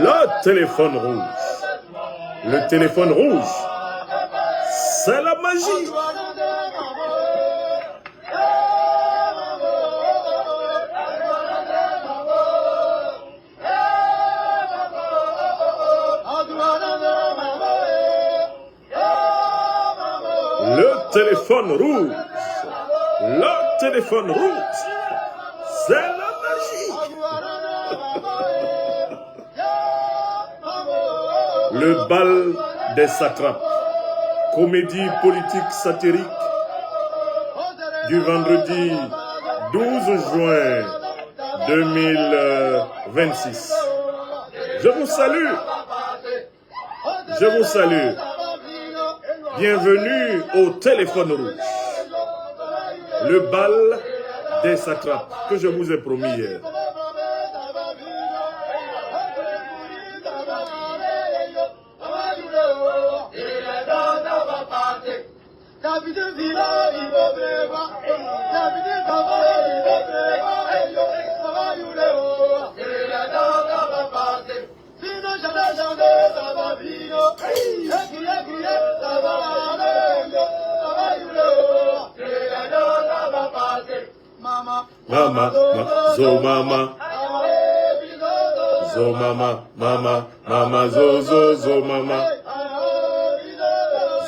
Le téléphone rouge. Le téléphone rouge. C'est la magie. Le téléphone rouge. Le téléphone rouge. C'est la magie. Le bal des satrapes. Comédie politique satirique du vendredi 12 juin 2026. Je vous salue. Je vous salue. Bienvenue au téléphone rouge. Le bal des satrapes que je vous ai promis hier. Mama, zo mama, zo mama, mama, mama, zo zo zo mama,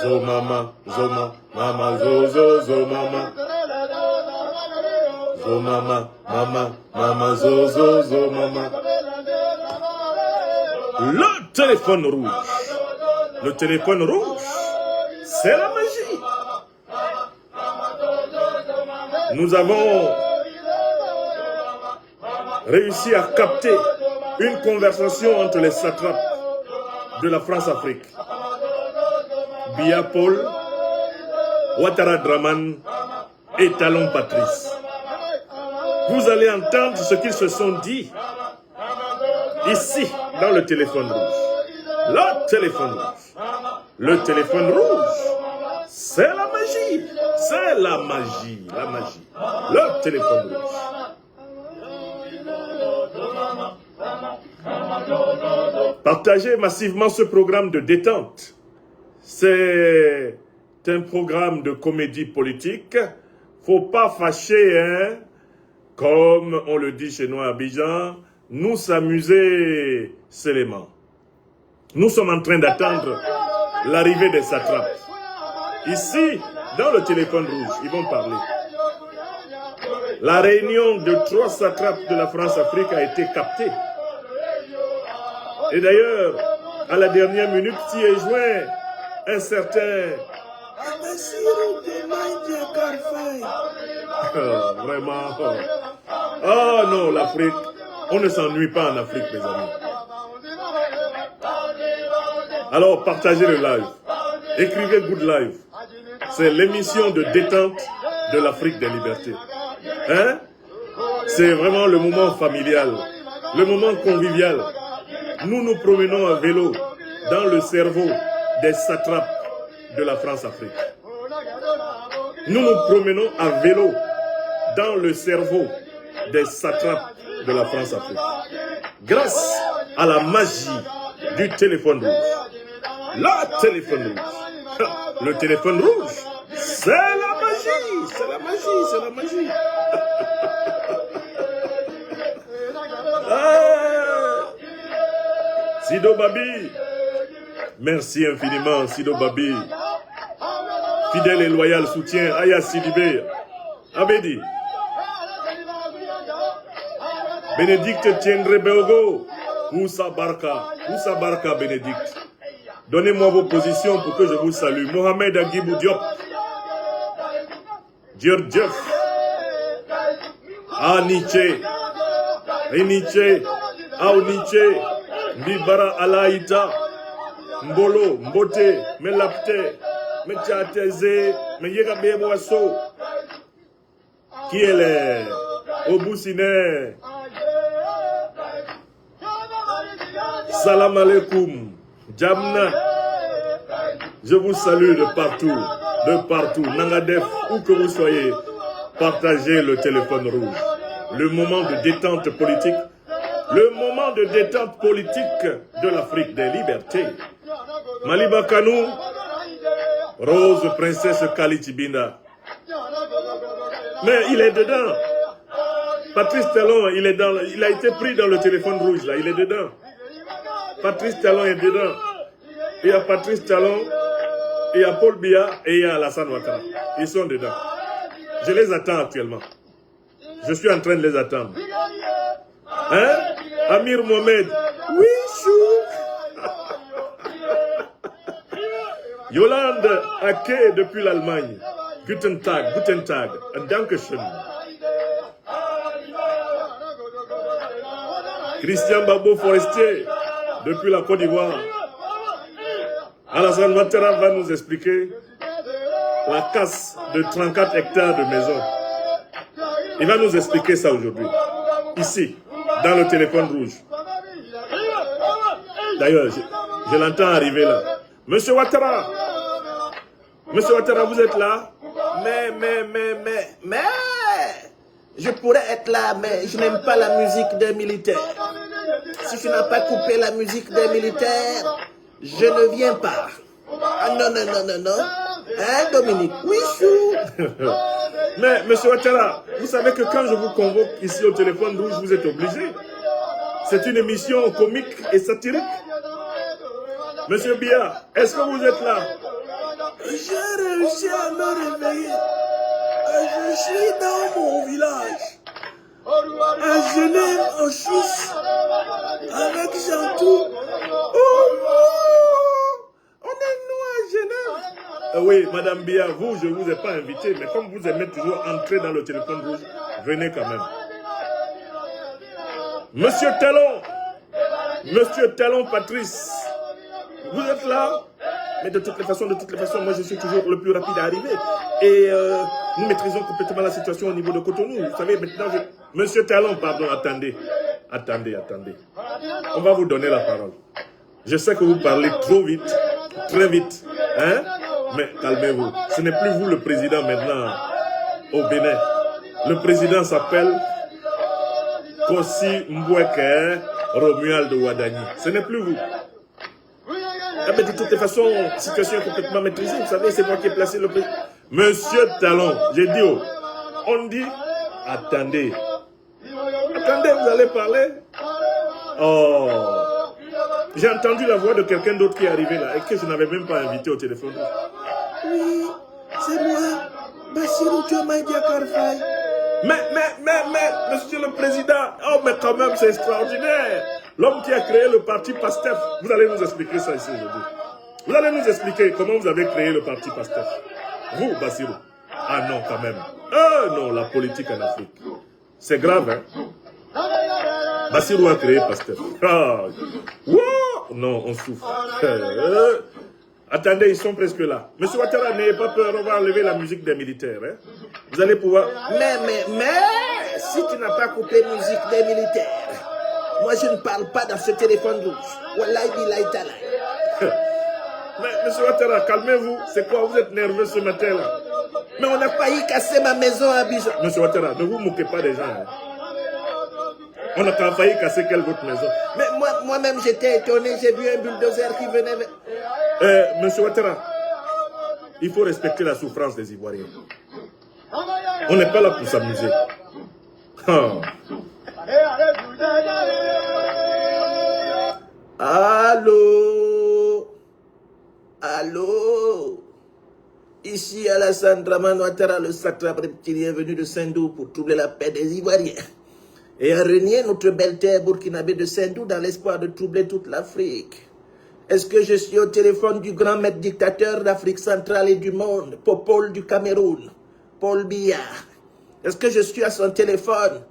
zo mama, zo mama, zo zo zo mama, zo mama, mama, mama, zo zo zo mama. Le téléphone rouge, le téléphone rouge, c'est la magie. Nous avons réussi à capter une conversation entre les satrapes de la France-Afrique. Biya Paul, Ouattara Draman et Talon Patrice. Vous allez entendre ce qu'ils se sont dit ici, dans le téléphone rouge. Le téléphone rouge. Le téléphone rouge, c'est la magie. C'est la magie, la magie. Le téléphone rouge. Partagez massivement ce programme de détente. C'est un programme de comédie politique. Faut pas fâcher, hein? Comme on le dit chez nous à Abidjan, nous s'amuser seulement. Nous sommes en train d'attendre l'arrivée des satrapes. Ici, dans le téléphone rouge, ils vont parler. La réunion de 3 satrapes de la France-Afrique a été captée. Et d'ailleurs, à la dernière minute, s'y est joint un certain... Oh, vraiment. Oh non, l'Afrique. On ne s'ennuie pas en Afrique, mes amis. Alors, partagez le live. Écrivez Good Live. C'est l'émission de détente de l'Afrique des libertés. Hein? C'est vraiment le moment familial, le moment convivial. Nous nous promenons à vélo dans le cerveau des satrapes de la France-Afrique. Nous nous promenons à vélo dans le cerveau des satrapes de la France-Afrique. Grâce à la magie du téléphone rouge. Le téléphone rouge. Le téléphone rouge, c'est la magie. C'est la magie, c'est la magie. Sido Babi, merci infiniment Sido Babi. Fidèle et loyal soutien, Aya Sidibé, Abedi. Bénédicte Tiendre Beogo, Oussa Barka Bénédicte. Donnez-moi vos positions pour que je vous salue. Mohamed Agibou Diop, Djerdjeff, Aniche, Eniche, Aoniche, Mbibara Alaïta, Mbolo, Mbote, Melapte, Metiateze, Meyegabeboasso, qui est le Obusine. Salam alaikum, Jamna. Je vous salue de partout, Nangadef, où que vous soyez, partagez le téléphone rouge. Le moment de détente politique Le moment de détente politique de l'Afrique des libertés. Maliba Kanou, Rose Princesse Kalitibinda. Mais il est dedans. Patrice Talon, il a été pris dans le téléphone rouge, là, il est dedans. Patrice Talon est dedans. Il y a Patrice Talon, il y a Paul Biya et il y a Alassane Ouattara. Ils sont dedans. Je les attends actuellement. Je suis en train de les attendre. Hein? Amir Mohamed. Oui, chou. Yolande Ake depuis l'Allemagne. Guten Tag, Guten Tag. Dankeschön. Christian Babo Forestier depuis la Côte d'Ivoire. Alassane Ouattara va nous expliquer la casse de 34 hectares de maisons. Il va nous expliquer ça aujourd'hui. Ici, dans le téléphone rouge. D'ailleurs, je l'entends arriver là. Monsieur Ouattara, vous êtes là? Mais, je pourrais être là, mais je n'aime pas la musique des militaires. Si tu n'as pas coupé la musique des militaires, je ne viens pas. Ah non. Hein, Dominique? Oui, chou. Mais, monsieur Ouattara, vous savez que quand je vous convoque ici au téléphone rouge, vous êtes obligé. C'est une émission comique et satirique. Monsieur Biya, est-ce que vous êtes là? J'ai réussi à me réveiller. Je suis dans mon village. À Genève, en Suisse. Avec Jantou. Oh non! On est nous à Genève. Oui, Madame Biya, vous, je ne vous ai pas invité, mais comme vous aimez toujours entrer dans le téléphone rouge, venez quand même. Monsieur Talon Patrice, vous êtes là? Mais de toutes les façons, moi je suis toujours le plus rapide à arriver. Et nous maîtrisons complètement la situation au niveau de Cotonou. Vous savez, maintenant, Monsieur Talon, pardon, attendez. On va vous donner la parole. Je sais que vous parlez trop vite, très vite. Hein? Mais calmez-vous. Ce n'est plus vous le président maintenant au Bénin. Le président s'appelle Kossi Mboueke Romuald Ouadani. Ce n'est plus vous. Ah ben de toutes les façons, la situation est complètement maîtrisée. Vous savez, c'est moi qui ai placé le président. Monsieur Talon, j'ai dit, on dit, attendez. Attendez, vous allez parler. Oh, j'ai entendu la voix de quelqu'un d'autre qui est arrivé là et que je n'avais même pas invité au téléphone. Oui, c'est moi, Bassirou Diomaye Diakhar Faye. Mais, monsieur le président, oh mais quand même c'est extraordinaire. L'homme qui a créé le parti PASTEF, vous allez nous expliquer ça ici aujourd'hui. Vous allez nous expliquer comment vous avez créé le parti PASTEF. Vous, Bassirou. Ah non, quand même. Ah non, la politique en Afrique. C'est grave, hein. Bassirou a créé PASTEF. Ah. Non, on souffre. Attendez, ils sont presque là. Monsieur Ouattara, n'ayez pas peur, on va enlever la musique des militaires. Hein. Vous allez pouvoir... Mais, si tu n'as pas coupé la musique des militaires, moi je ne parle pas dans ce téléphone rouge. Wallahi billahi talai. Mais monsieur Ouattara, calmez-vous. C'est quoi, vous êtes nerveux ce matin-là? Mais on a failli casser ma maison à Abidjan. Monsieur Ouattara, ne vous moquez pas des gens. Hein. On a failli casser quelle votre maison? Mais moi-même j'étais étonné, j'ai vu un bulldozer qui venait... Monsieur Ouattara, il faut respecter la souffrance des Ivoiriens. On n'est pas là pour s'amuser. Oh. Allô? Ici Alassane Dramane Ouattara, le satrape reptilien venu de Sendou pour troubler la paix des Ivoiriens et à renier notre belle terre burkinabé de Sendou dans l'espoir de troubler toute l'Afrique. Est-ce que je suis au téléphone du grand maître dictateur d'Afrique centrale et du monde, Popol du Cameroun, Paul Biya? Est-ce que je suis à son téléphone?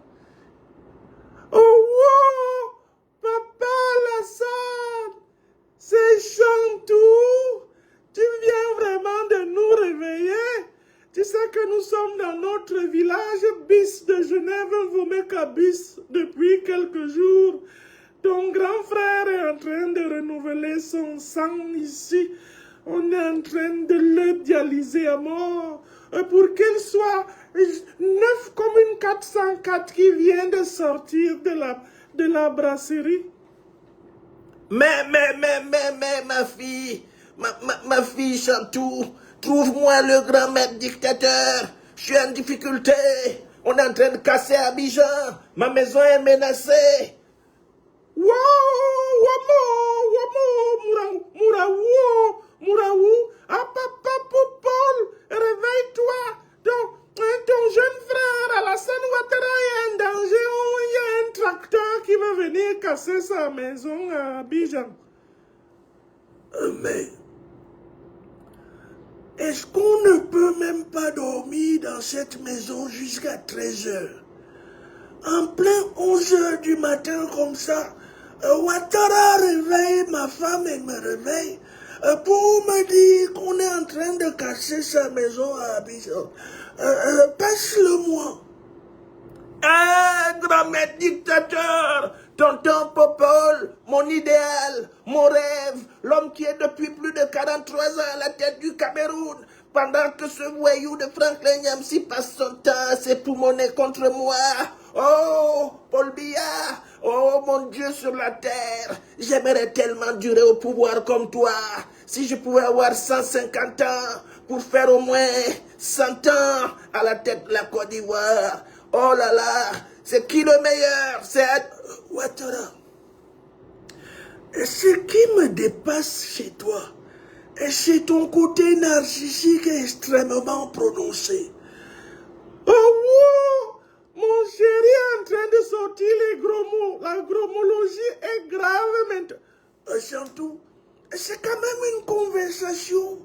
Oh, wow! Papa Alassane, c'est Chantou. Tu viens vraiment de nous réveiller? Tu sais que nous sommes dans notre village bis de Genève, Vomekabis, depuis quelques jours. Ton grand frère est en train de renouveler son sang ici. On est en train de le dialyser à mort pour qu'il soit neuf comme une 404 qui vient de sortir de la de la brasserie. Mais, ma fille Chantou, trouve-moi le grand maître dictateur. Je suis en difficulté. On est en train de casser Abidjan. Ma maison est menacée. Mouraou, ah papa Popol, réveille-toi. Ton jeune frère Alassane Ouattara est en danger. Oh, il y a un tracteur qui va venir casser sa maison à Abidjan. Mais est-ce qu'on ne peut même pas dormir dans cette maison jusqu'à 13 heures? En plein 11 heures du matin comme ça, Ouattara réveille ma femme et me réveille pour me dire qu'on est en train de casser sa maison à Abidjan. Passe-le-moi. Grand maître dictateur, tonton Popol, mon idéal, mon rêve, l'homme qui est depuis plus de 43 ans à la tête du Cameroun, pendant que ce voyou de Franklin Nyamsi passe son temps à s'époumoner contre moi. Oh, Paul Biya, oh mon Dieu sur la terre, j'aimerais tellement durer au pouvoir comme toi. Si je pouvais avoir 150 ans pour faire au moins 100 ans à la tête de la Côte d'Ivoire. Oh là là, c'est qui le meilleur? C'est Ouattara. Et ce qui me dépasse chez toi, et c'est ton côté narcissique extrêmement prononcé. Oh, wow! Mon chéri est en train de sortir les gros mots. La gromologie est grave maintenant. Chantou, c'est quand même une conversation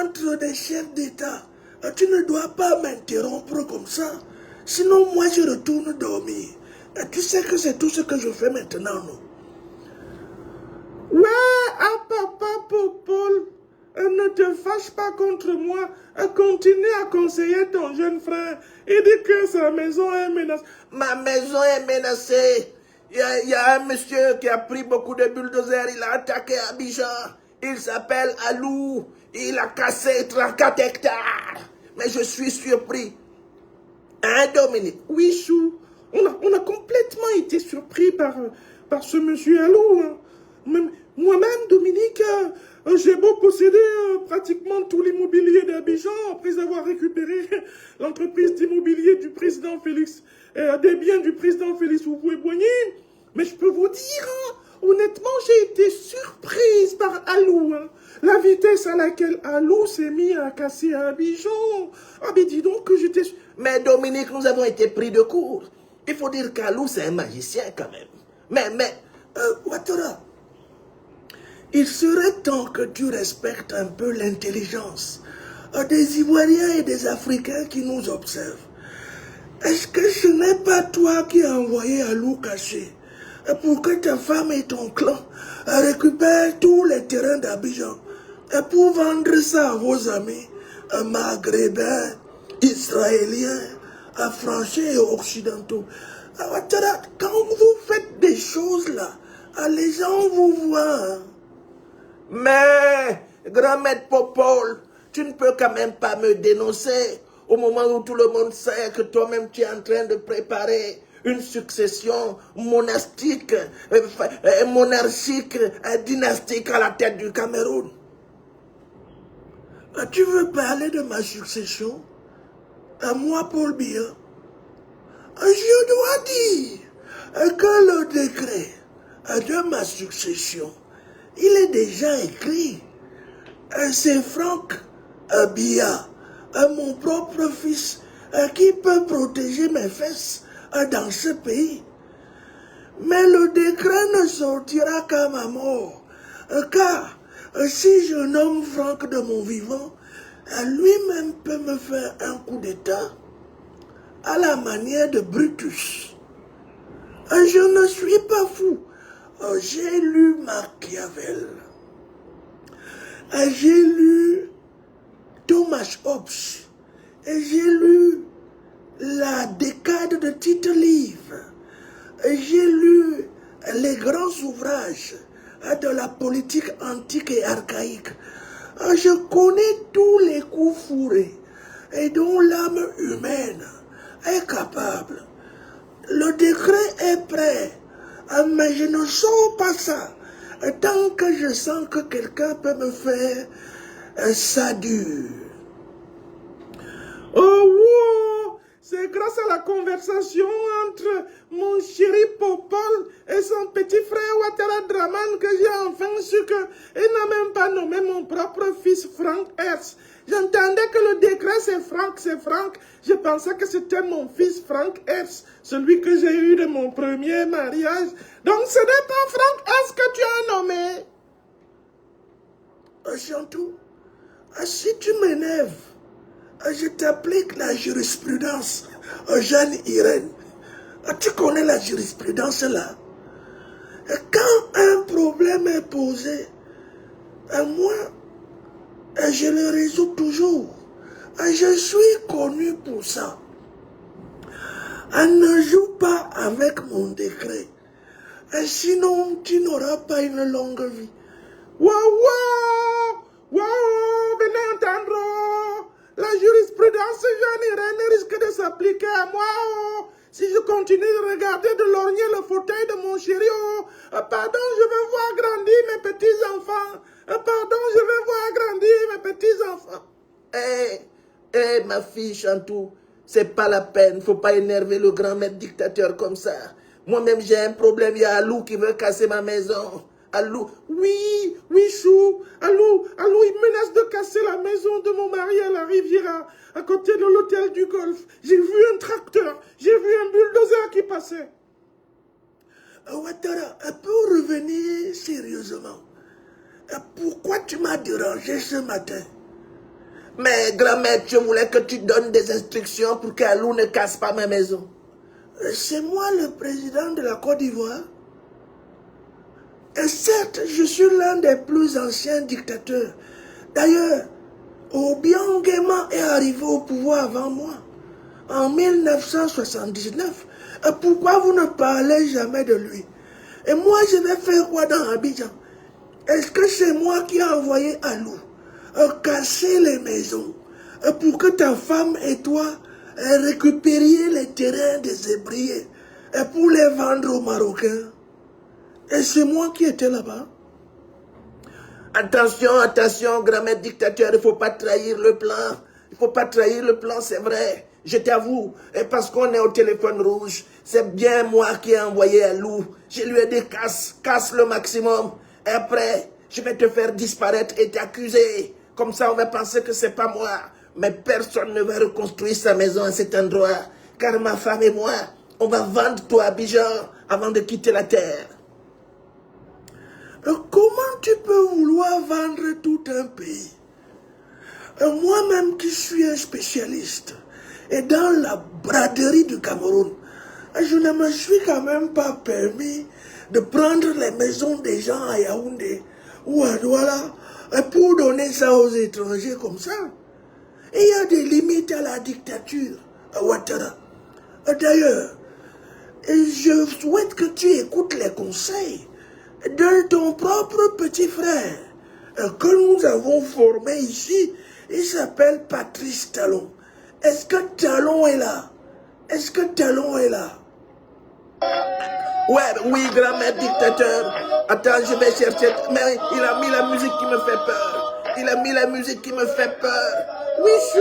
entre des chefs d'État. Tu ne dois pas m'interrompre comme ça. Sinon, moi, je retourne dormir. Et tu sais que c'est tout ce que je fais maintenant, non? Ouais, ah papa Popol, ne te fâche pas contre moi. Continue à conseiller ton jeune frère. Il dit que sa maison est menacée. Ma maison est menacée. Il y a un monsieur qui a pris beaucoup de bulldozers. Il a attaqué Abidjan. Il s'appelle Alou. Il a cassé 34 hectares. Mais je suis surpris. Hein, Dominique? Oui, Chou. On a complètement été surpris par ce monsieur Alou. Hein. Moi-même, Dominique, j'ai beau posséder pratiquement tout l'immobilier d'Abidjan après avoir récupéré l'entreprise d'immobilier du président Félix, des biens du président Félix Houphouët-Boigny. Mais je peux vous dire, hein, honnêtement, j'ai été surprise par Alou. Hein. La vitesse à laquelle Alou s'est mis à casser Abidjan. Ah, mais dis donc que j'étais... Mais Dominique, nous avons été pris de court. Il faut dire qu'Alou, c'est un magicien quand même. Mais, Ouattara, il serait temps que tu respectes un peu l'intelligence des Ivoiriens et des Africains qui nous observent. Est-ce que ce n'est pas toi qui as envoyé Alou cacher pour que ta femme et ton clan récupèrent tous les terrains d'Abidjan et pour vendre ça à vos amis maghrébins, israéliens, français et occidentaux? Ouattara, quand vous faites des choses là, les gens vous voient. Hein? Mais, grand maître Popol, tu ne peux quand même pas me dénoncer au moment où tout le monde sait que toi-même tu es en train de préparer une succession monarchique, dynastique à la tête du Cameroun. Tu veux parler de ma succession? À moi, Paul Biya? Je dois dire que le décret de ma succession, il est déjà écrit. C'est Franck Biya, mon propre fils, qui peut protéger mes fesses dans ce pays. Mais le décret ne sortira qu'à ma mort. Car si je nomme Franck de mon vivant, lui-même peut me faire un coup d'état à la manière de Brutus. Je ne suis pas fou. J'ai lu Machiavel. J'ai lu Thomas Hobbes. Et j'ai lu la décade de Tite-Live. J'ai lu les grands ouvrages de la politique antique et archaïque. Je connais tous les coups fourrés et dont l'âme humaine est capable. Le décret est prêt Mais je ne sens pas ça. Tant que je sens que quelqu'un peut me faire ça dur. Oh, wow! C'est grâce à la conversation entre mon chéri Popol et son petit frère Ouattara Draman que j'ai enfin su qu'il n'a même pas nommé mon propre fils Frank Hertz. J'entendais que le décret c'est Frank. Je pensais que c'était mon fils Frank Hertz, celui que j'ai eu de mon premier mariage. Donc ce n'est pas Frank Hertz que tu as nommé. Chantou, si tu m'énerves, je t'applique la jurisprudence, Jeanne Irène. Tu connais la jurisprudence là? Quand un problème est posé, moi, je le résous toujours. Je suis connu pour ça. Ne joue pas avec mon décret. Sinon, tu n'auras pas une longue vie. Waouh! Venez entendre! La jurisprudence Jeanne Irène risque de s'appliquer à moi. Si je continue de regarder de lorgner le fauteuil de mon chéri, pardon, je veux voir grandir mes petits-enfants. Pardon, je veux voir grandir mes petits-enfants. Ma fille Chantou, c'est pas la peine, faut pas énerver le grand maître dictateur comme ça. Moi-même j'ai un problème, il y a Alou qui veut casser ma maison. Alou, oui, chou, Alou, il menace de casser la maison de mon mari à la Riviera, à côté de l'hôtel du Golfe. J'ai vu un tracteur, j'ai vu un bulldozer qui passait. Ouattara, pour revenir sérieusement, pourquoi tu m'as dérangé ce matin? Mais grand-mère, je voulais que tu donnes des instructions pour qu'Alou ne casse pas ma maison. C'est moi le président de la Côte d'Ivoire. Et certes, je suis l'un des plus anciens dictateurs. D'ailleurs, Obiang Nguema est arrivé au pouvoir avant moi, en 1979. Pourquoi vous ne parlez jamais de lui? Et moi, je vais faire quoi dans Abidjan? Est-ce que c'est moi qui ai envoyé Alou casser les maisons pour que ta femme et toi récupériez les terrains des Hébriers pour les vendre aux Marocains? Et c'est moi qui étais là-bas. Attention, grand-mère dictateur, il ne faut pas trahir le plan. Il ne faut pas trahir le plan, c'est vrai. Je t'avoue, et parce qu'on est au téléphone rouge, c'est bien moi qui ai envoyé Alou. Je lui ai dit casse le maximum. Et après, je vais te faire disparaître et t'accuser. Comme ça, on va penser que c'est pas moi. Mais personne ne va reconstruire sa maison à cet endroit. Car ma femme et moi, on va vendre toi à Abidjan avant de quitter la terre. Comment tu peux vouloir vendre tout un pays? Moi-même qui suis un spécialiste, et dans la braderie du Cameroun, je ne me suis quand même pas permis de prendre les maisons des gens à Yaoundé ou à Douala pour donner ça aux étrangers comme ça. Et il y a des limites à la dictature, à Ouattara. D'ailleurs, je souhaite que tu écoutes les conseils de ton propre petit frère que nous avons formé ici. Il s'appelle Patrice Talon. Est-ce que Talon est là? Est-ce que Talon est là? Ouais, oui, grand-mère dictateur. Attends, je vais chercher. Mais il a mis la musique qui me fait peur. Il a mis la musique qui me fait peur. Oui, chou,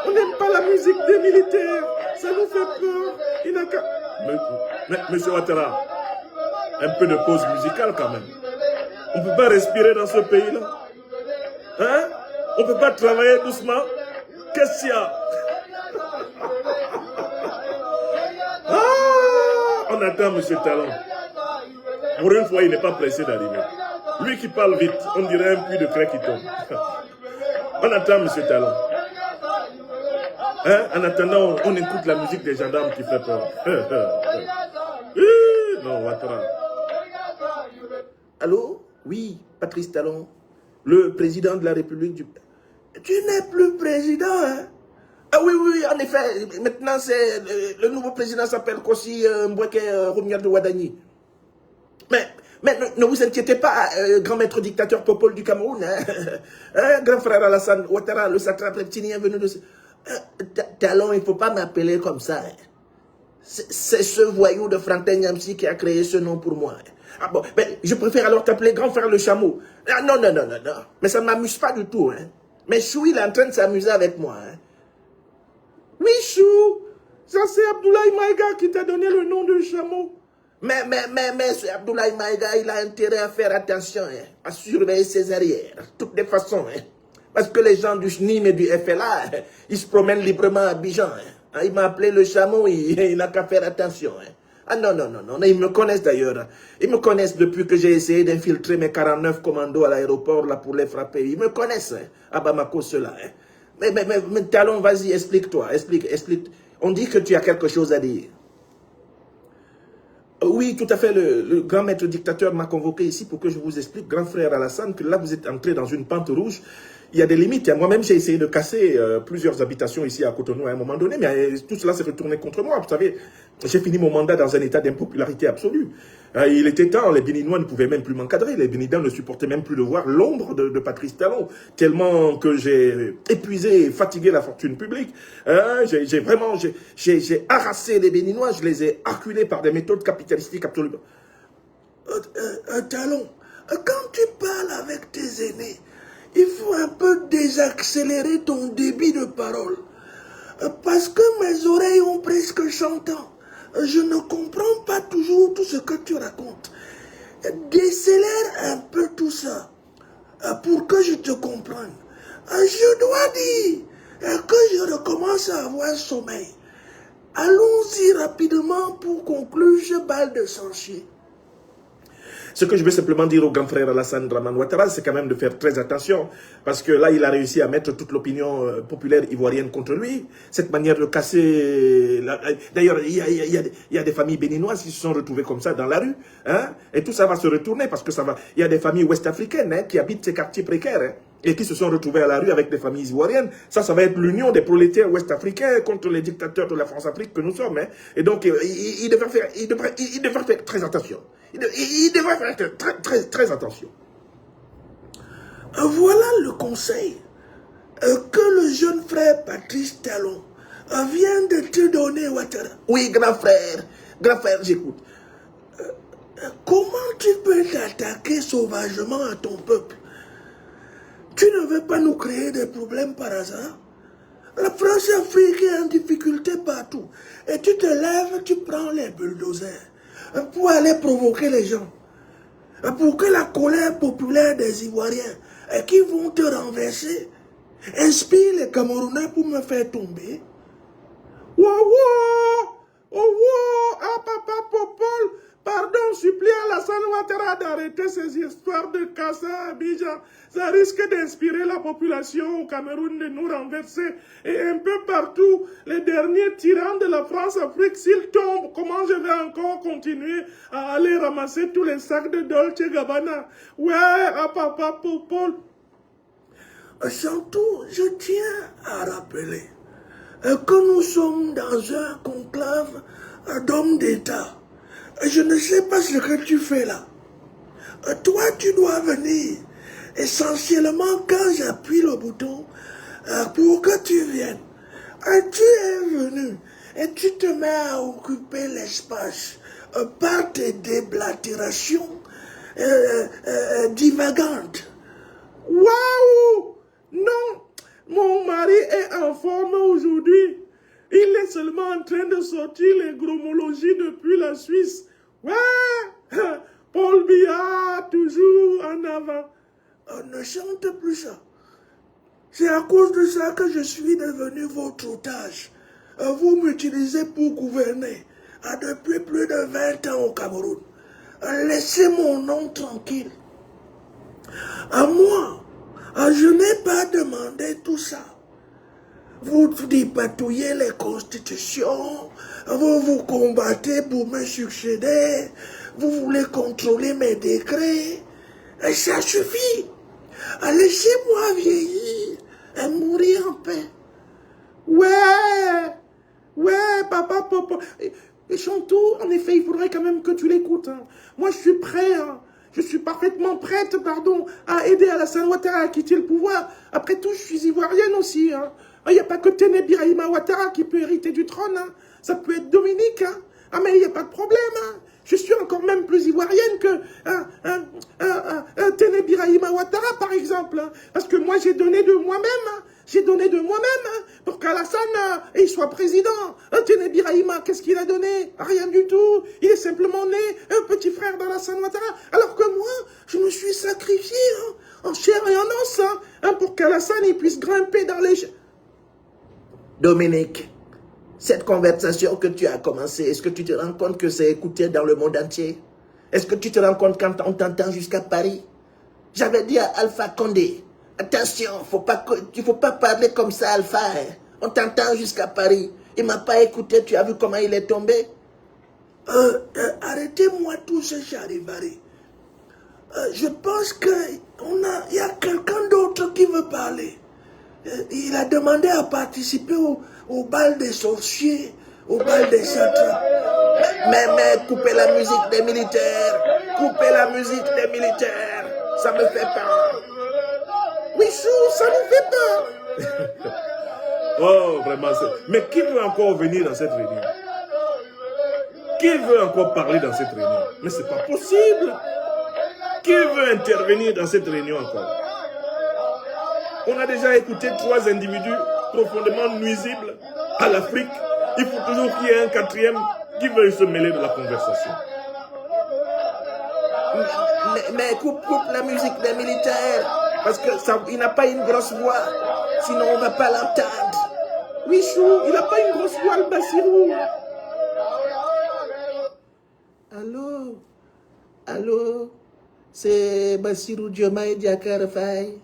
on n'aime pas la musique des militaires. Ça nous fait peur. Il n'a qu'à... Monsieur Ouattara, un peu de pause musicale quand même. On ne peut pas respirer dans ce pays-là. Hein? On ne peut pas travailler doucement. Qu'est-ce qu'il y a? On attend M. Talon. Pour une fois, il n'est pas pressé d'arriver. Lui qui parle vite, on dirait un puits de craie qui tombe. On attend M. Talon. Hein? En attendant, on écoute la musique des gendarmes qui fait peur. Non, Ouattara. Allô? Oui, Patrice Talon, le président de la République du... Tu n'es plus président, hein? Ah oui, en effet. Maintenant, c'est le nouveau président s'appelle Kossi Mboueke Romier de Ouadani. Mais ne vous inquiétez pas, grand maître dictateur Popol du Cameroun, hein? Grand frère Alassane Ouattara, le satrape reptilien venu de... Talon, il ne faut pas m'appeler comme ça. Hein? C'est ce voyou de Franklin Nyamsi qui a créé ce nom pour moi. Ah bon, mais je préfère alors t'appeler grand frère le chameau. Ah non, non, non, non, non. Mais ça ne m'amuse pas du tout. Hein. Mais Chou, il est en train de s'amuser avec moi. Hein. Oui, Chou, ça c'est Abdoulaye Maïga qui t'a donné le nom de chameau. Mais ce Abdoulaye Maïga, il a intérêt à faire attention, hein, à surveiller ses arrières, de toutes les façons. Hein. Parce que les gens du SNIM et du FLA, hein, ils se promènent librement à Abidjan. Hein. Il m'a appelé le chameau, il n'a qu'à faire attention. Hein. Ah non, non, non, non, ils me connaissent d'ailleurs. Ils me connaissent depuis que j'ai essayé d'infiltrer mes 49 commandos à l'aéroport là pour les frapper. Ils me connaissent, hein, à Bamako, ceux-là. Hein. Mais Talon, vas-y, explique-toi, explique. On dit que tu as quelque chose à dire. Oui, tout à fait, le grand maître dictateur m'a convoqué ici pour que je vous explique, grand frère Alassane, que là vous êtes entré dans une pente rouge. Il y a des limites. Moi-même, j'ai essayé de casser plusieurs habitations ici à Cotonou à un moment donné, mais tout cela s'est retourné contre moi. Vous savez, j'ai fini mon mandat dans un état d'impopularité absolue. Il était temps, les Béninois ne pouvaient même plus m'encadrer. Les Béninois ne supportaient même plus de voir l'ombre de Patrice Talon, tellement que j'ai épuisé et fatigué la fortune publique. J'ai harassé les Béninois, je les ai acculés par des méthodes capitalistiques absolument. Talon, quand tu parles avec tes aînés, il faut un peu désaccélérer ton débit de parole. Parce que mes oreilles ont presque 100 ans. Je ne comprends pas toujours tout ce que tu racontes. Décélère un peu tout ça pour que je te comprenne. Je dois dire que je recommence à avoir sommeil. Allons-y rapidement pour conclure ce bal de sorciers. Ce que je veux simplement dire au grand frère Alassane Dramane Ouattara, c'est quand même de faire très attention, parce que là, il a réussi à mettre toute l'opinion populaire ivoirienne contre lui. Cette manière de casser... D'ailleurs, il y a des familles béninoises qui se sont retrouvées comme ça dans la rue, hein, et tout ça va se retourner, parce que ça va... Il y a des familles ouest-africaines hein, qui habitent ces quartiers précaires, hein, et qui se sont retrouvées à la rue avec des familles ivoiriennes. Ça va être l'union des prolétaires ouest-africains contre les dictateurs de la France-Afrique que nous sommes. Hein. Et donc, il devrait faire très attention. Il devrait faire très attention. Voilà le conseil que le jeune frère Patrice Talon vient de te donner, Ouattara. Oui, grand frère, j'écoute. Comment tu peux t'attaquer sauvagement à ton peuple? Tu ne veux pas nous créer des problèmes par hasard? La France-Afrique est en difficulté partout. Et tu te lèves, tu prends les bulldozers pour aller provoquer les gens. Pour que la colère populaire des Ivoiriens qui vont te renverser inspire les Camerounais pour me faire tomber. Ah papa Popol, pardon, supplie Alassane Ouattara d'arrêter ces histoires de Kassa à Abidjan. Ça risque d'inspirer la population au Cameroun de nous renverser. Et un peu partout, les derniers tyrans de la France-Afrique, s'ils tombent, comment je vais encore continuer à aller ramasser tous les sacs de Dolce Gabbana? Ouais, à papa Popol. Surtout, je tiens à rappeler que nous sommes dans un conclave d'hommes d'État. Je ne sais pas ce que tu fais là. Toi, tu dois venir essentiellement quand j'appuie le bouton pour que tu viennes. Tu es venu et tu te mets à occuper l'espace par tes déblatérations divagantes. Waouh! Non, mon mari est en forme aujourd'hui. Il est seulement en train de sortir les gromologies depuis la Suisse. Ouais, Paul Biya, toujours en avant. Ne chante plus ça. C'est à cause de ça que je suis devenu votre otage. Vous m'utilisez pour gouverner depuis plus de 20 ans au Cameroun. Laissez mon nom tranquille. À moi, je n'ai pas demandé tout ça. Vous dépatouillez les constitutions, vous combattez pour me succéder, vous voulez contrôler mes décrets. Et ça suffit. Laissez-moi vieillir et mourir en paix. Ouais, papa. Et Chantou, en effet, il faudrait quand même que tu l'écoutes. Hein. Moi, je suis prêt, hein. Je suis parfaitement prête, à aider Alassane Ouattara à quitter le pouvoir. Après tout, je suis ivoirienne aussi, hein. Il n'y a pas que Téné Birahima Ouattara qui peut hériter du trône. Hein. Ça peut être Dominique, hein. Ah, mais il n'y a pas de problème, hein. Je suis encore même plus ivoirienne que Téné Birahima Ouattara, par exemple. Hein. Parce que moi, j'ai donné de moi-même. Hein. J'ai donné de moi-même hein, pour qu'Alassane il soit président. Téné Birahima, qu'est-ce qu'il a donné? Rien du tout. Il est simplement né un petit frère d'Alassane Ouattara. Alors que moi, je me suis sacrifié hein, en chair et en os hein, pour qu'Alassane il puisse grimper dans les... Dominique, cette conversation que tu as commencée, est-ce que tu te rends compte que c'est écouté dans le monde entier? Est-ce que tu te rends compte quand on t'entend jusqu'à Paris? J'avais dit à Alpha Condé, attention, il ne faut pas parler comme ça, Alpha. Hein. On t'entend jusqu'à Paris. Il ne m'a pas écouté, tu as vu comment il est tombé? Arrêtez-moi tout ce charivari. Je pense qu'il y a quelqu'un d'autre qui veut parler. Il a demandé à participer au bal des sorciers, au bal des satrapes. Mais coupez la musique des militaires. Coupez la musique des militaires. Ça me fait peur. Oui, chou, ça nous fait peur. Oh, vraiment. Mais qui veut encore venir dans cette réunion? Qui veut encore parler dans cette réunion? Mais c'est pas possible. Qui veut intervenir dans cette réunion encore? On a déjà écouté 3 individus profondément nuisibles à l'Afrique. Il faut toujours qu'il y ait un 4e qui veuille se mêler de la conversation. Mais coupe la musique des militaires. Parce qu'il n'a pas une grosse voix. Sinon, on ne va pas l'entendre. Oui, chou, il n'a pas une grosse voix, le Bassirou. Allô? C'est Bassirou Diomaye Diakhar Faye.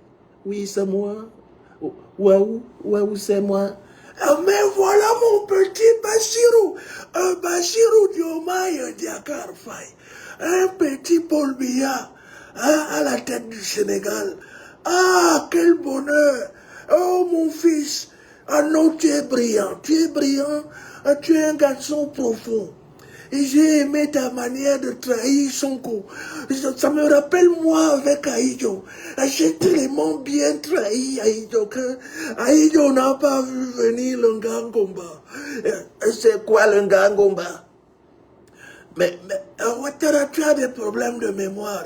Oui, c'est moi. Waouh, c'est moi. Mais voilà mon petit Bassirou. Bassirou Diomaye Diakhar Faye. Un petit Paul Biya à la tête du Sénégal. Ah, quel bonheur. Oh, mon fils. Ah non, tu es brillant. Tu es un garçon profond. Et j'ai aimé ta manière de trahir Sonko. Ça me rappelle moi avec Aïdjo. J'ai tellement bien trahi Aïdjo que Aïdjo n'a pas vu venir le Ngangomba. C'est quoi le Ngangomba? Mais Ouattara, tu as des problèmes de mémoire.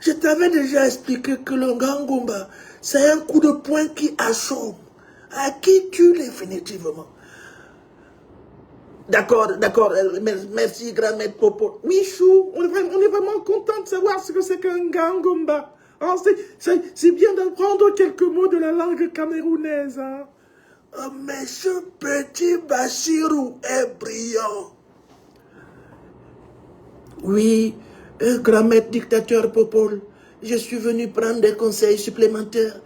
Je t'avais déjà expliqué que le Ngangomba, c'est un coup de poing qui assomme, qui tue définitivement. D'accord, merci grand maître Popo. Oui, chou, on est vraiment content de savoir ce que c'est qu'un Ngangomba. Oh, c'est bien d'apprendre quelques mots de la langue camerounaise. Hein. Oh, mais ce petit Bassirou est brillant. Oui, grand maître dictateur Popol, je suis venu prendre des conseils supplémentaires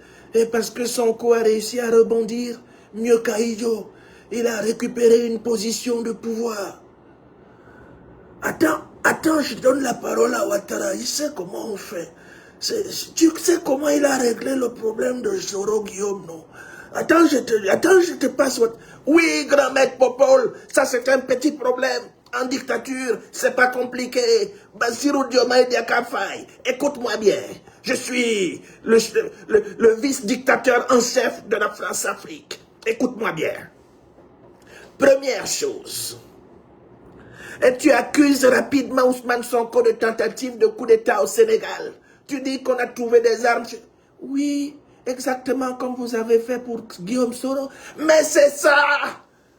parce que Sonko a réussi à rebondir mieux qu'Aïdjo. Il a récupéré une position de pouvoir. Attends, je donne la parole à Ouattara. Il sait comment on fait. Tu sais comment il a réglé le problème de Zoro Guillaume, non? Attends, je te passe. Oui, grand maître Popol, ça c'est un petit problème. En dictature, c'est pas compliqué. Bassirou Diomaye Diakhar Faye, écoute-moi bien. Je suis le vice-dictateur en chef de la France-Afrique. Écoute-moi bien. Première chose, et tu accuses rapidement Ousmane Sonko de tentative de coup d'État au Sénégal. Tu dis qu'on a trouvé des armes. Oui, exactement comme vous avez fait pour Guillaume Soro. Mais c'est ça.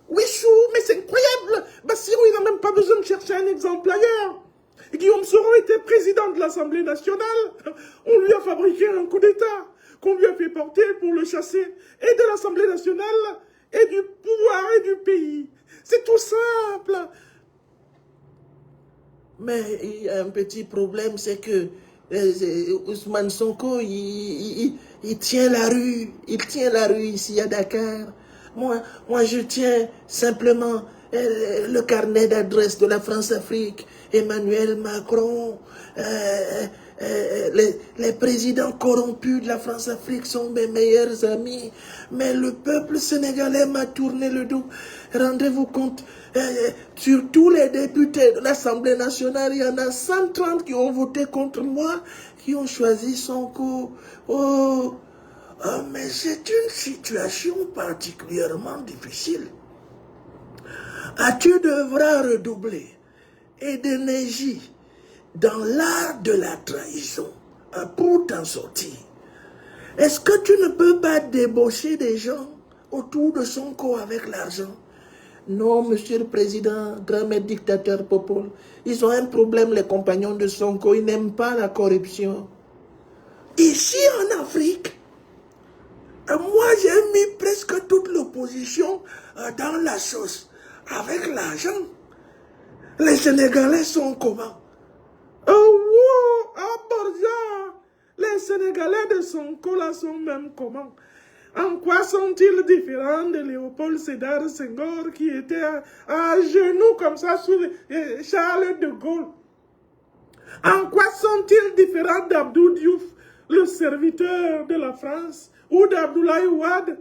Oui, chou, mais c'est incroyable. Bassirou, il n'a même pas besoin de chercher un exemple ailleurs. Guillaume Soro était président de l'Assemblée nationale. On lui a fabriqué un coup d'État qu'on lui a fait porter pour le chasser et de l'Assemblée nationale et du pouvoir et du pays. C'est tout simple. Mais il y a un petit problème, c'est que Ousmane Sonko, il tient la rue. Il tient la rue ici à Dakar. Moi, je tiens simplement le carnet d'adresse de la France-Afrique. Emmanuel Macron, les présidents corrompus de la France-Afrique sont mes meilleurs amis. Mais le peuple sénégalais m'a tourné le dos. Rendez-vous compte, sur tous les députés de l'Assemblée nationale, il y en a 130 qui ont voté contre moi, qui ont choisi Sonko. Oh, mais c'est une situation particulièrement difficile. Tu devras redoubler et d'énergie dans l'art de la trahison pour t'en sortir. Est-ce que tu ne peux pas débaucher des gens autour de Sonko avec l'argent? Non, monsieur le président, grand maître dictateur Popol, ils ont un problème, les compagnons de Sonko, ils n'aiment pas la corruption. Ici en Afrique, moi j'ai mis presque toute l'opposition dans la sauce, avec l'argent. Les Sénégalais sont comment? Oh, wow, Borja, les Sénégalais de Sonko là sont même comment? En quoi sont-ils différents de Léopold Sédar Senghor qui était à genoux comme ça sous Charles de Gaulle? En quoi sont-ils différents d'Abdou Diouf, le serviteur de la France, ou d'Abdoulaye Wade,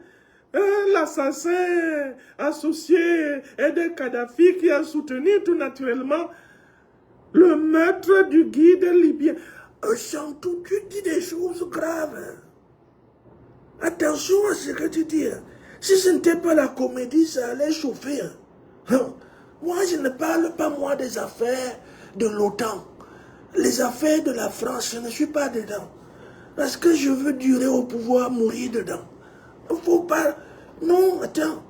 l'assassin associé de Kadhafi qui a soutenu tout naturellement le maître du guide libyen? Chantou, tu dis des choses graves. Attention à ce que tu dis. Si ce n'était pas la comédie, ça allait chauffer. Moi, je ne parle pas, moi, des affaires de l'OTAN. Les affaires de la France, je ne suis pas dedans. Parce que je veux durer au pouvoir, mourir dedans. Il ne faut pas... Non, attends.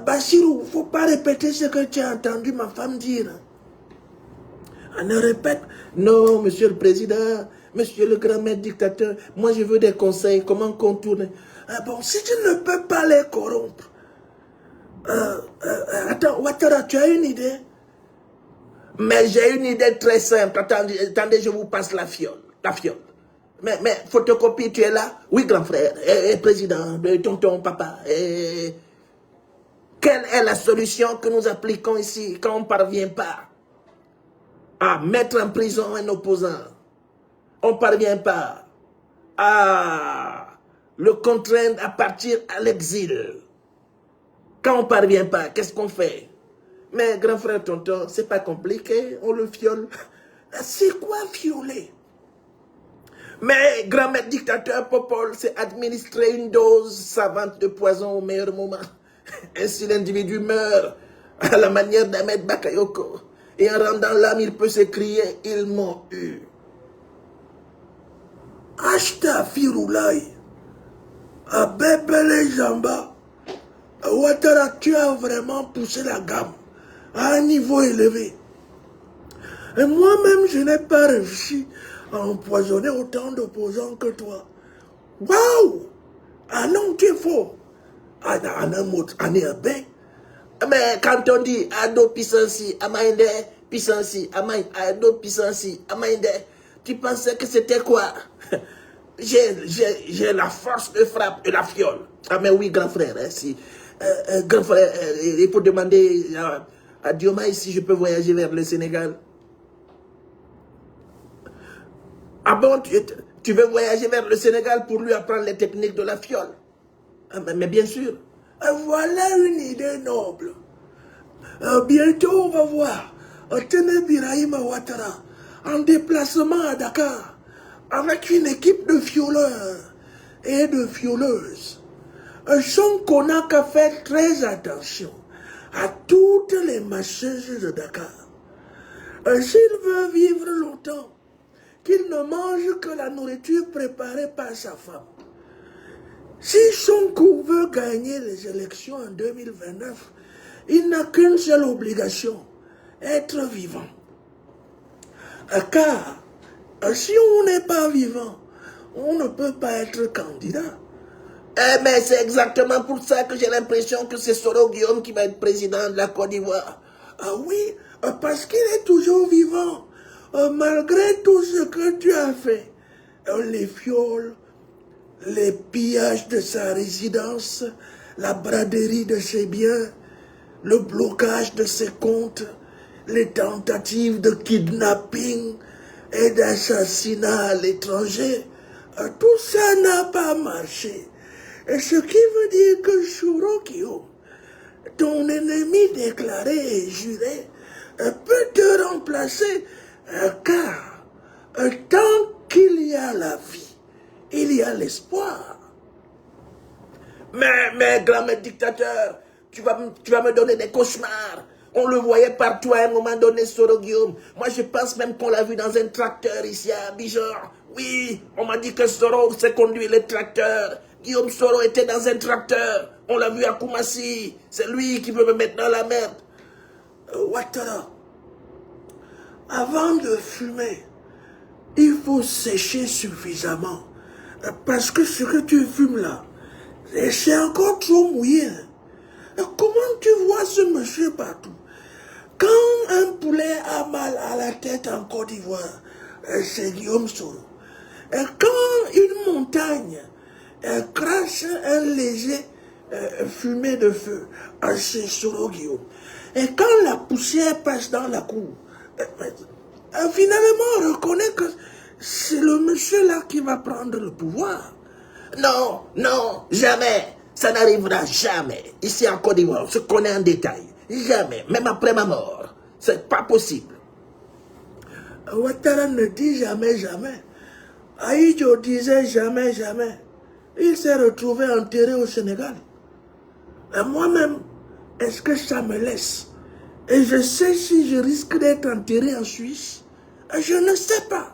Bassirou, il ne faut pas répéter ce que tu as entendu ma femme dire. On ne répète. Non, monsieur le président, monsieur le grand maître dictateur, moi je veux des conseils, comment contourner. Bon, si tu ne peux pas les corrompre, attends, Ouattara, tu as une idée? Mais j'ai une idée très simple. Attendez, je vous passe la fiole. Mais photocopie, tu es là? Oui, grand frère, président, tonton, papa. Quelle est la solution que nous appliquons ici quand on ne parvient pas à mettre en prison un opposant? On ne parvient pas à le contraindre à partir à l'exil. Quand on ne parvient pas, qu'est-ce qu'on fait? Mais grand frère, tonton, c'est pas compliqué, on le fiole. C'est quoi fioler? Mais grand maître dictateur Popol, c'est administrer une dose savante de poison au meilleur moment. Ainsi l'individu meurt à la manière d'Ahmed Bakayoko. Et en rendant l'âme, il peut s'écrier, ils m'ont eu. Ashta Firoulaï, à Bébélé Jamba, Ouattara, tu as vraiment poussé la gamme à un niveau élevé. Et moi-même, je n'ai pas réussi à empoisonner autant d'opposants que toi. Waouh! Ah non, tu es faux. Ah, un mot, un bien. Mais quand on dit Ado Pissansi, Amainde, Pissansi, Ado Pissansi, Amainde, tu pensais que c'était quoi? J'ai la force de frappe et la fiole. Ah mais oui, grand frère, hein, si, grand frère, il faut demander à Diomaye si je peux voyager vers le Sénégal. Ah bon, tu veux voyager vers le Sénégal pour lui apprendre les techniques de la fiole? Ah, mais bien sûr. Voilà une idée noble. Bientôt, on va voir Tene Birahima Ouattara en déplacement à Dakar avec une équipe de fioleurs et de fioleuses. Sonko n'a qu'à faire très attention à toutes les marcheuses de Dakar. S'il veut vivre longtemps, qu'il ne mange que la nourriture préparée par sa femme. Si Sonko veut gagner les élections en 2029, il n'a qu'une seule obligation, être vivant. Car si on n'est pas vivant, on ne peut pas être candidat. Mais c'est exactement pour ça que j'ai l'impression que c'est Soro Guillaume qui va être président de la Côte d'Ivoire. Ah oui, parce qu'il est toujours vivant, malgré tout ce que tu as fait. Les viols, les pillages de sa résidence, la braderie de ses biens, le blocage de ses comptes, les tentatives de kidnapping et d'assassinat à l'étranger, tout ça n'a pas marché. Et ce qui veut dire que Soro Guillaume, ton ennemi déclaré et juré, peut te remplacer, car tant qu'il y a la vie, il y a l'espoir. Mais grand maître dictateur, Tu vas me donner des cauchemars. On le voyait partout à un moment donné, Soro Guillaume. Moi, je pense même qu'on l'a vu dans un tracteur ici à Abidjan. Oui, on m'a dit que Soro sait conduire les tracteurs. Guillaume Soro était dans un tracteur. On l'a vu à Koumassi. C'est lui qui veut me mettre dans la merde. Ouattara, avant de fumer, il faut sécher suffisamment. Parce que ce que tu fumes là, c'est encore trop mouillé. Comment tu vois ce monsieur partout? Quand un poulet a mal à la tête en Côte d'Ivoire, c'est Guillaume Soro. Et quand une montagne crache un léger fumée de feu, c'est Soro Guillaume. Et quand la poussière passe dans la cour, finalement on reconnaît que c'est le monsieur là qui va prendre le pouvoir. Non, non, jamais. Ça n'arrivera jamais. Ici en Côte d'Ivoire, on se connaît en détail. Jamais, même après ma mort. C'est pas possible. Ouattara ne dit jamais, jamais. Ahidjo disait jamais, jamais. Il s'est retrouvé enterré au Sénégal. Et moi-même, est-ce que ça me laisse? Et je sais si je risque d'être enterré en Suisse. Et je ne sais pas.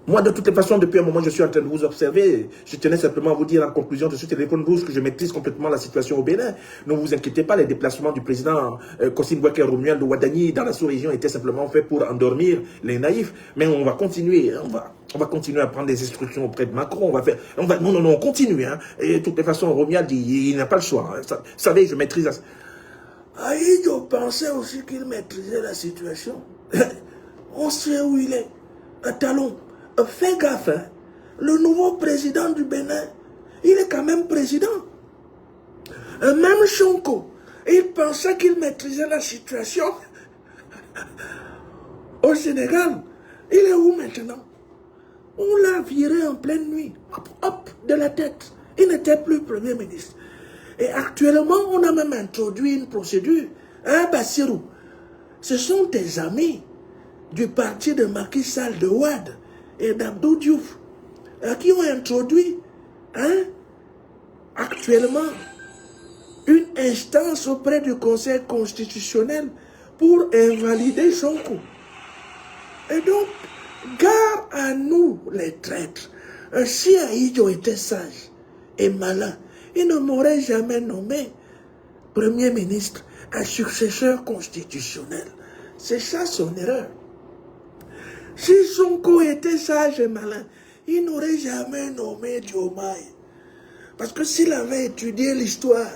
Moi, de toutes les façons, depuis un moment, je suis en train de vous observer. Je tenais simplement à vous dire en conclusion de ce téléphone rouge que je maîtrise complètement la situation au Bénin. Ne vous inquiétez pas, les déplacements du président Kossine Bouaké Romuald Ouadani dans la sous-région étaient simplement faits pour endormir les naïfs. Mais on va continuer, on va continuer à prendre des instructions auprès de Macron. Non, on continue. Hein. Et de toutes les façons, Romuald, il n'a pas le choix. Hein. Vous savez, je maîtrise. Ahidjo pensait aussi qu'il maîtrisait la situation. On sait où il est. Un talon. Fais gaffe, hein. Le nouveau président du Bénin, il est quand même président. Même Sonko, il pensait qu'il maîtrisait la situation au Sénégal. Il est où maintenant? On l'a viré en pleine nuit, hop, hop, de la tête. Il n'était plus Premier ministre. Et actuellement, on a même introduit une procédure. Hein, Bassirou? Ce sont tes amis du parti de Macky Sall de Ouad et d'Abdou Diouf qui ont introduit actuellement une instance auprès du Conseil constitutionnel pour invalider Sonko. Et donc, gare à nous les traîtres. Si Ahidjo était sage et malin, il ne m'aurait jamais nommé Premier ministre, un successeur constitutionnel. C'est ça son erreur. Si Sonko était sage et malin, il n'aurait jamais nommé Diomaye. Parce que s'il avait étudié l'histoire,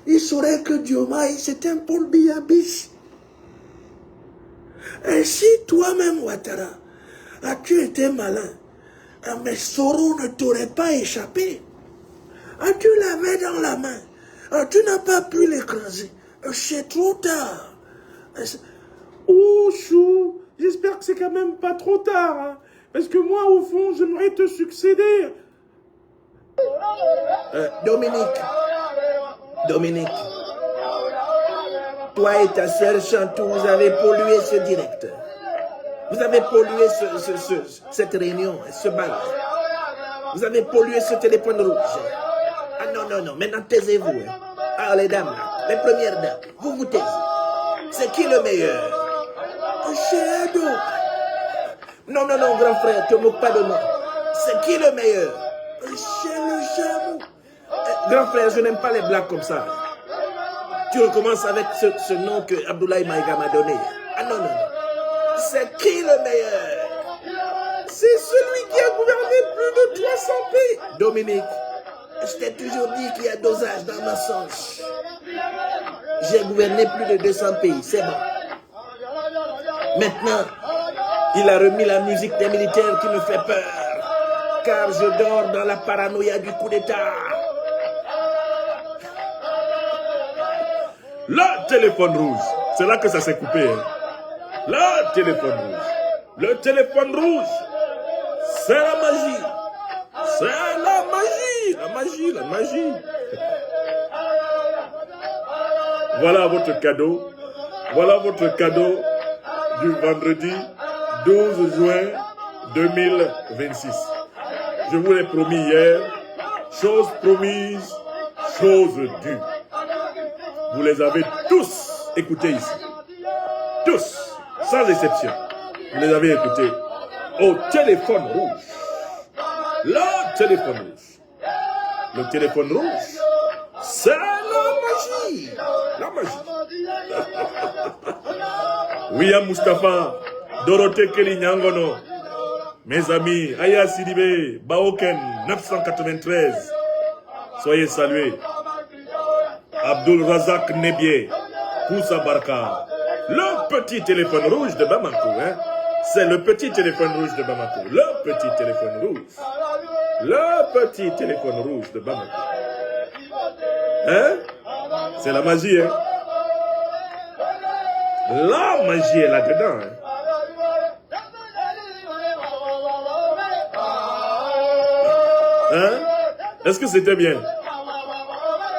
il saurait que Diomaye, c'est un Paul Biya bis. Et si toi-même, Ouattara, as-tu été malin, mais Soro ne t'aurait pas échappé. Tu l'avais dans la main. Tu n'as pas pu l'écraser. C'est trop tard. Oh, Chou, j'espère que c'est quand même pas trop tard. Hein, parce que moi, au fond, j'aimerais te succéder. Dominique, toi et ta sœur Chantou, vous avez pollué ce direct. Vous avez pollué cette réunion, ce bal. Vous avez pollué ce téléphone rouge. Ah non, maintenant taisez-vous. Hein. Ah, les dames, là, les premières dames, vous taisez. C'est qui le meilleur? C'est Ado. Non, grand frère, ne te moque pas de moi. C'est qui le meilleur? C'est le Jamou. Grand frère, je n'aime pas les blagues comme ça. Tu recommences avec ce nom que Abdoulaye Maïga m'a donné. Ah non. C'est qui le meilleur? C'est celui qui a gouverné plus de 300 pays. Dominique, je t'ai toujours dit qu'il y a dosage dans ma songe. J'ai gouverné plus de 200 pays, c'est bon. Maintenant, il a remis la musique des militaires qui me fait peur. Car je dors dans la paranoïa du coup d'État. Le téléphone rouge. C'est là que ça s'est coupé. Hein. Le téléphone rouge. Le téléphone rouge. C'est la magie. C'est la magie. La magie. Voilà votre cadeau. Voilà votre cadeau du vendredi 12 juin 2026. Je vous l'ai promis hier. Chose promise, chose due. vous les avez tous écoutés ici. Tous, sans exception. Vous les avez écoutés au téléphone rouge. Le téléphone rouge. Le téléphone rouge, c'est la magie. La magie. William Mustafa, Dorothée Kelly Nyangono, mes amis, Aya Sidibé, Baoken, 993. Soyez salués. Abdul Razak Nebié, Koussa Barka. Le petit téléphone rouge de Bamako. Hein? C'est le petit téléphone rouge de Bamako. Le petit téléphone rouge. Le petit téléphone rouge de Bamako. Hein? C'est la magie. Hein? La magie est là-dedans. Hein? Hein? Est-ce que c'était bien?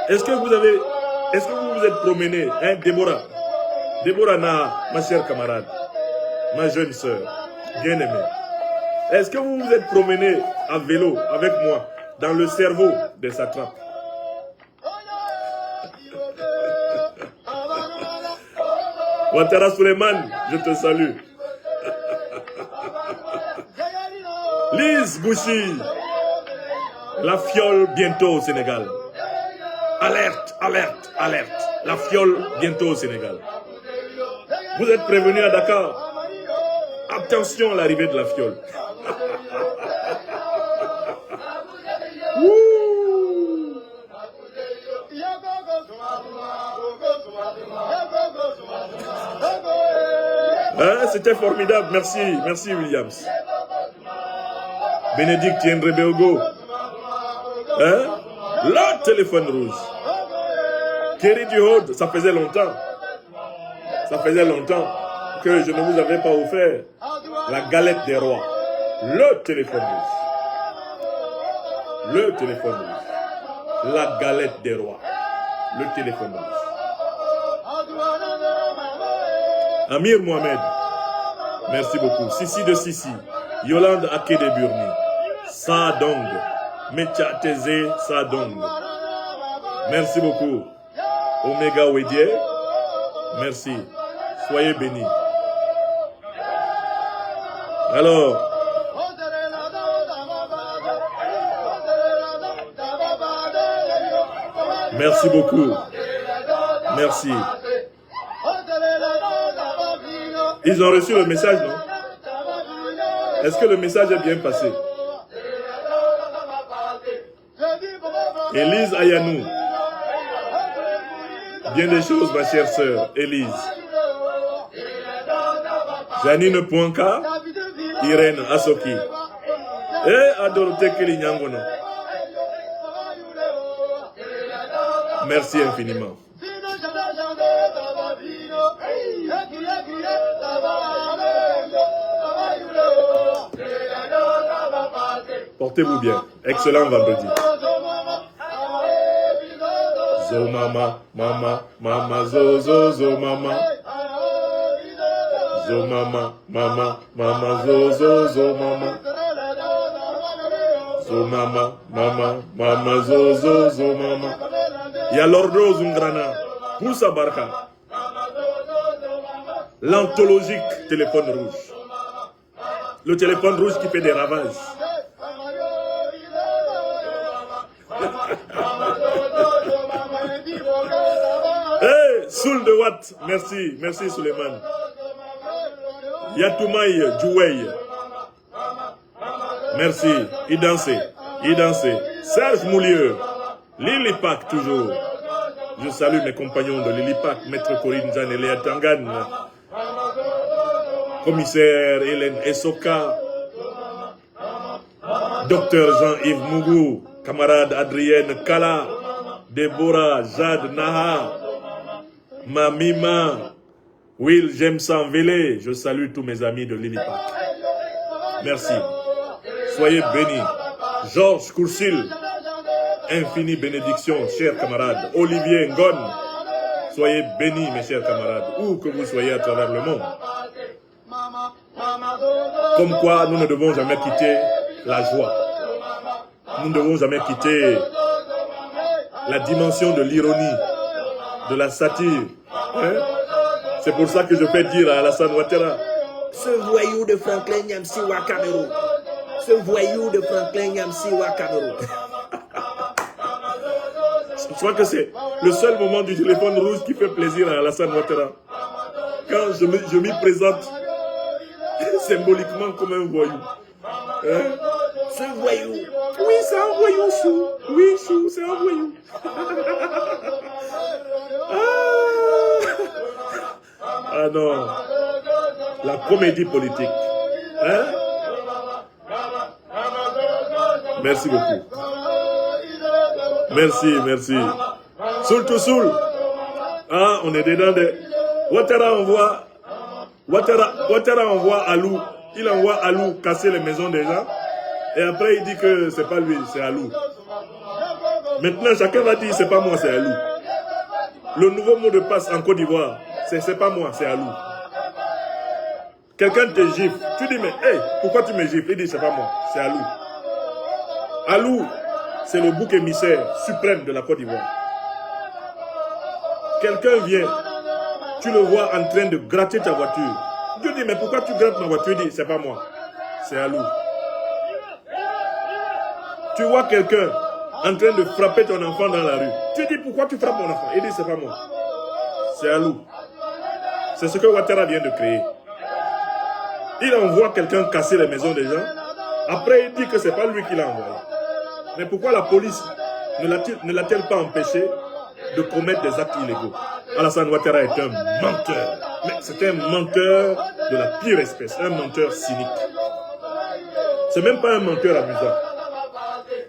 Est-ce que vous vous êtes promené, hein, Déborah? Déborah Na, ma chère camarade, ma jeune sœur, bien-aimée. Est-ce que vous vous êtes promené à vélo avec moi dans le cerveau des satrapes? Ouattara Suleiman, je te salue. Lise Gouchi, la fiole bientôt au Sénégal. Alerte, alerte, alerte. La fiole bientôt au Sénégal. Vous êtes prévenus à Dakar. Attention à l'arrivée de la fiole. Hein, c'était formidable. Merci, merci Williams. Bénédicte Tiendrebeogo. Hein? Le téléphone rouge. Kerry Duhod, ça faisait longtemps. Ça faisait longtemps que je ne vous avais pas offert la galette des rois. Le téléphone rouge. Le téléphone rouge. La galette des rois. Le téléphone rouge. Amir Mohamed. Merci beaucoup. Sissi de Sissi. Yolande Ake de Burni. Sadong. Mecha Teze Sadong. Merci beaucoup. Omega Wedie. Merci. Soyez bénis. Alors, merci beaucoup. Merci. Ils ont reçu le message, non? Est-ce que le message est bien passé? Élise Ayanou. Bien des choses, ma chère sœur, Élise. Janine Poinka, Irène Asoki. Et Adorothée Kelly Nyangono. Merci infiniment. Portez-vous bien. Excellent vendredi. Zo mama, mama, mama, zo, zo, zo, mama. Zo mama, mama, mama, zo, zo, zo, mama. Zo mama, mama, mama, zo, zo, zo, mama. Il y a l'ordo Zungrana, Koussa Barka. L'anthologique téléphone rouge. Le téléphone rouge qui fait des ravages. Hey, Soul de Watt, merci, merci Suleiman. Yatoumaï Djouwei, merci, il dansait. Serge Moulieu, Lilipak toujours. Je salue mes compagnons de Lilipak, Maître Corinne Jeanne et Léa Tangan, commissaire Hélène Essoka, docteur Jean-Yves Mougou, camarade Adrienne Kala, Déborah Jade Naha, Mamima, Will Jameson Vélé. Je salue tous mes amis de Lilipak. Merci. Soyez bénis. Georges Coursil, infinie bénédiction, chers camarades. Olivier Ngon, soyez bénis, mes chers camarades, où que vous soyez à travers le monde. Comme quoi, nous ne devons jamais quitter la joie. Nous ne devons jamais quitter la dimension de l'ironie. de la satire. Hein? C'est pour ça que je fais dire à Alassane Ouattara. Ce voyou de Franklin Nyamsi Ouattara. Ce voyou de Franklin Nyamsi Ouattara. Je crois que c'est le seul moment du téléphone rouge qui fait plaisir à Alassane Ouattara. Quand je m'y présente symboliquement comme un voyou. Hein? Ce voyou. Oui, c'est un voyou, Chou. Oui, Chou, c'est un voyou. Ah non. La comédie politique. Hein? Merci beaucoup. Merci, merci. Soul to soul. Ah, on est dedans de... Ouattara envoie Alou. Il envoie Alou casser les maisons des gens. Et après, il dit que c'est pas lui, c'est Alou. Maintenant, chacun va dire c'est pas moi, c'est Alou. Le nouveau mot de passe en Côte d'Ivoire, c'est pas moi, c'est Alou. Quelqu'un te gifle. Tu dis, mais hey, pourquoi tu me gifles? Il dit, c'est pas moi, c'est Alou. Alou, c'est le bouc émissaire suprême de la Côte d'Ivoire. Quelqu'un vient, tu le vois en train de gratter ta voiture. Tu dis, mais pourquoi tu grattes ma voiture? Il dit, c'est pas moi, c'est Alou. Tu vois quelqu'un en train de frapper ton enfant dans la rue. Tu dis, pourquoi tu frappes mon enfant? Il dit, c'est pas moi, c'est Alou. C'est ce que Ouattara vient de créer. Il envoie quelqu'un casser les maisons des gens. Après, il dit que c'est pas lui qui l'a envoyé. Mais pourquoi la police ne l'a-t-elle pas empêché de commettre des actes illégaux? Alassane Ouattara est un menteur. Mais c'est un menteur de la pire espèce. Un menteur cynique. C'est même pas un menteur amusant.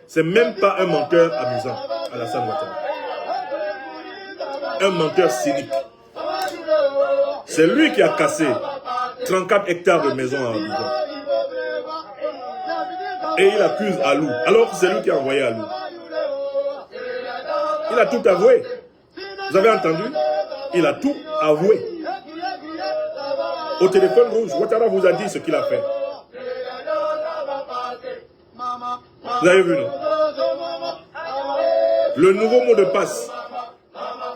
C'est même pas un menteur amusant, Alassane Ouattara. Un menteur cynique. C'est lui qui a cassé 34 hectares de maisons à Abidjan. Et il accuse Alou. Alors c'est lui qui a envoyé Alou. Il a tout avoué. Vous avez entendu? Il a tout avoué. Au téléphone rouge, Ouattara vous a dit ce qu'il a fait. Vous avez vu, non? Le nouveau mot de passe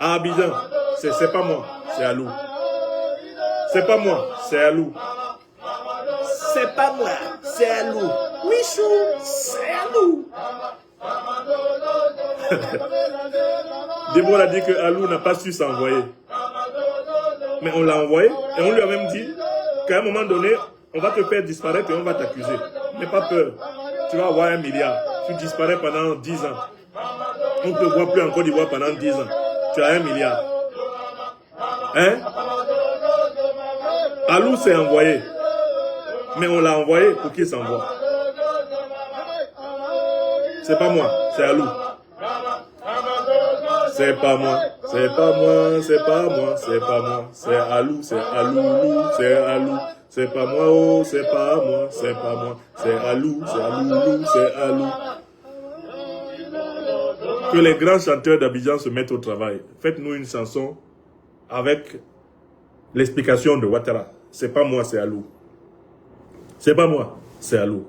à Abidjan, c'est pas moi, c'est Alou. C'est pas moi, c'est Alou. C'est pas moi, c'est Alou. Oui, Chou, c'est Alou. Déborah a dit que Alou n'a pas su s'envoyer. Mais on l'a envoyé et on lui a même dit qu'à un moment donné, on va te faire disparaître et on va t'accuser. N'aie pas peur. Tu vas avoir 1 milliard. Tu disparais pendant 10 ans. On ne te voit plus en Côte d'Ivoire pendant 10 ans. Tu as 1 milliard. Hein? Alou s'est envoyé. Mais on l'a envoyé pour qu'il s'envoie. C'est pas moi, c'est Alou. C'est pas moi, c'est pas moi, c'est pas moi, c'est pas moi. C'est Alou, c'est Alou, c'est Alou. C'est pas moi, oh, c'est pas moi, c'est pas moi. C'est Alou, c'est Alou, c'est Alou. Que les grands chanteurs d'Abidjan se mettent au travail. Faites-nous une chanson avec l'explication de Ouattara. C'est pas moi, c'est Alou. C'est pas moi, c'est Alou.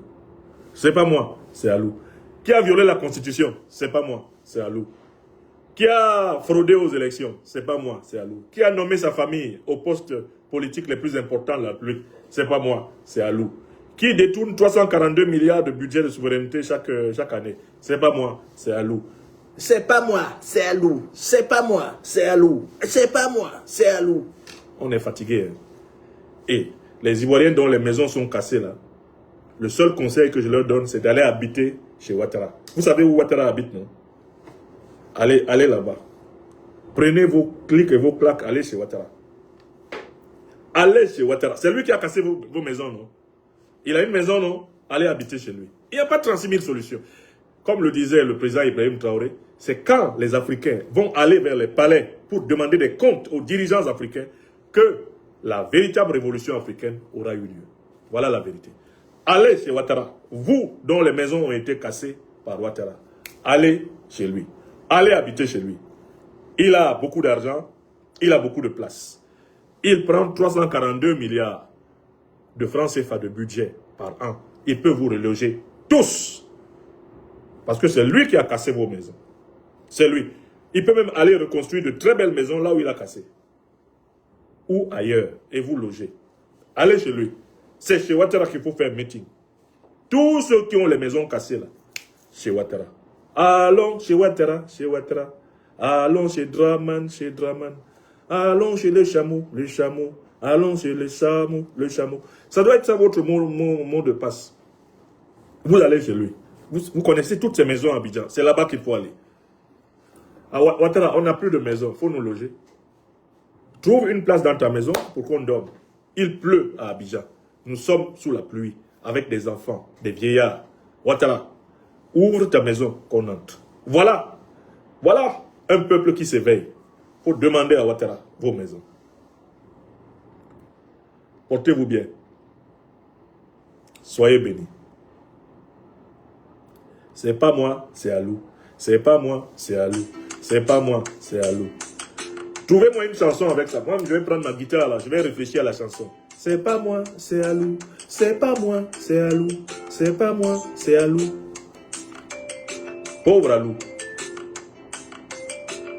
C'est pas moi, c'est Alou. Qui a violé la Constitution? C'est pas moi, c'est Alou. Qui a fraudé aux élections? C'est pas moi, c'est Alou. Qui a nommé sa famille aux postes politiques les plus importants de la République? C'est pas moi, c'est Alou. Qui détourne 342 milliards de budget de souveraineté chaque année? C'est pas moi, c'est Alou. C'est pas moi, c'est Alou. C'est pas moi, c'est Alou. C'est pas moi, c'est Alou. On est fatigué. Hein? Et les Ivoiriens dont les maisons sont cassées là, le seul conseil que je leur donne, c'est d'aller habiter chez Ouattara. Vous savez où Ouattara habite, non? Allez là-bas. Prenez vos clics et vos claques, allez chez Ouattara. Allez chez Ouattara. C'est lui qui a cassé vos maisons, non? Il a une maison, non? Allez habiter chez lui. Il n'y a pas 36 000 solutions. Comme le disait le président Ibrahim Traoré, c'est quand les Africains vont aller vers les palais pour demander des comptes aux dirigeants africains que la véritable révolution africaine aura eu lieu. Voilà la vérité. Allez chez Ouattara. Vous, dont les maisons ont été cassées par Ouattara, allez chez lui. Allez habiter chez lui. Il a beaucoup d'argent, il a beaucoup de place. Il prend 342 milliards de francs CFA de budget par an. Il peut vous reloger tous. Parce que c'est lui qui a cassé vos maisons. C'est lui. Il peut même aller reconstruire de très belles maisons là où il a cassé. Ou ailleurs, et vous logez. Allez chez lui. C'est chez Ouattara qu'il faut faire un meeting. Tous ceux qui ont les maisons cassées là, chez Ouattara. Allons chez Ouattara, chez Ouattara. Allons chez Draman, chez Draman. Allons chez les chameaux, les chameaux. Allons chez les chameaux, les chameaux. Ça doit être ça votre mot de passe. Vous allez chez lui. Vous connaissez toutes ces maisons à Abidjan. C'est là-bas qu'il faut aller. À Ouattara, on n'a plus de maison. Il faut nous loger. Trouve une place dans ta maison pour qu'on dorme. Il pleut à Abidjan. Nous sommes sous la pluie, avec des enfants, des vieillards. Ouattara, ouvre ta maison qu'on entre. Voilà. Voilà un peuple qui s'éveille. Il faut demander à Ouattara vos maisons. Portez-vous bien. Soyez bénis. C'est pas moi, c'est Alou. C'est pas moi, c'est Alou. C'est pas moi, c'est Alou. Trouvez-moi une chanson avec ça. Moi, je vais prendre ma guitare là, je vais réfléchir à la chanson. C'est pas moi, c'est Alou. C'est pas moi, c'est Alou. C'est pas moi, c'est Alou. Pauvre Alou.